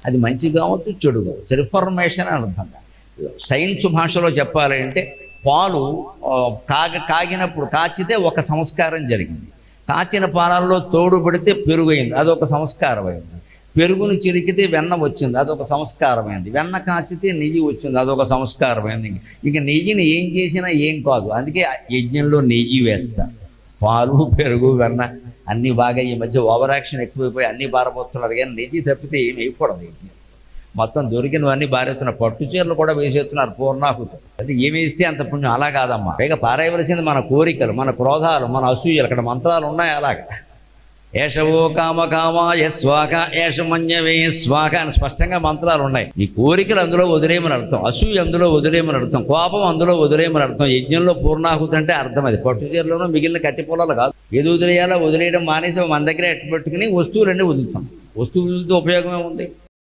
అది మంచి కావచ్చు, చెడు కావచ్చు. రిఫర్మేషన్ అని అర్థం. సైన్స్ భాషలో చెప్పాలి అంటే పాలు కాగినప్పుడు కాచితే ఒక సంస్కారం జరిగింది. కాచిన పాలల్లో తోడు పెడితే పెరుగైంది, అదొక సంస్కారం అయింది. పెరుగును చిరికితే వెన్న వచ్చింది, అదొక సంస్కారమైంది. వెన్న కాచితే నెయ్యి వచ్చింది, అదొక సంస్కారమైంది. ఇక నెయ్యిని ఏం చేసినా ఏం కాదు, అందుకే యజ్ఞంలో నెయ్యి వేస్తారు. పాలు, పెరుగు, వెన్న అన్నీ బాగా ఈ మధ్య ఓవర్ యాక్షన్ ఎక్కువైపోయి అన్నీ బారబోతున్నారు, కానీ నెయ్యి తప్పితే ఏమి వేయకూడదు. యజ్ఞం మొత్తం దొరికినవన్నీ బారేస్తున్నారు. పట్టు చీరలు కూడా వేసేస్తున్నారు పూర్ణాహుతి. అది ఏమి ఇస్తే అంత పుణ్యం. అలా కాదమ్మా, పైగా పారేయవలసింది మన కోరికలు, మన క్రోధాలు, మన అసూయలు. అక్కడ మంత్రాలు ఉన్నాయి అలాగా. ఏషవో కామ కామాయ స్వాహ, ఏషమన్యవే స్వాహ అని స్పష్టంగా మంత్రాలు ఉన్నాయి. ఈ కోరికలు అందులో వదిలేయమని అర్థం, అసూయ అందులో వదిలేయమని అర్థం, కోపం అందులో వదిలేయమని అర్థం. యజ్ఞంలో పూర్ణాహుతి అంటే అర్థం అది. పట్టు చీరలోనూ మిగిలిన కట్టి పొలాలు కాదు. ఏది వదిలేయాలో వదిలేయడం మానేసి మన దగ్గర ఎట్టు పెట్టుకుని వస్తువులన్నీ వదులుతాం. వస్తువులతో ఉపయోగమే ఉంది.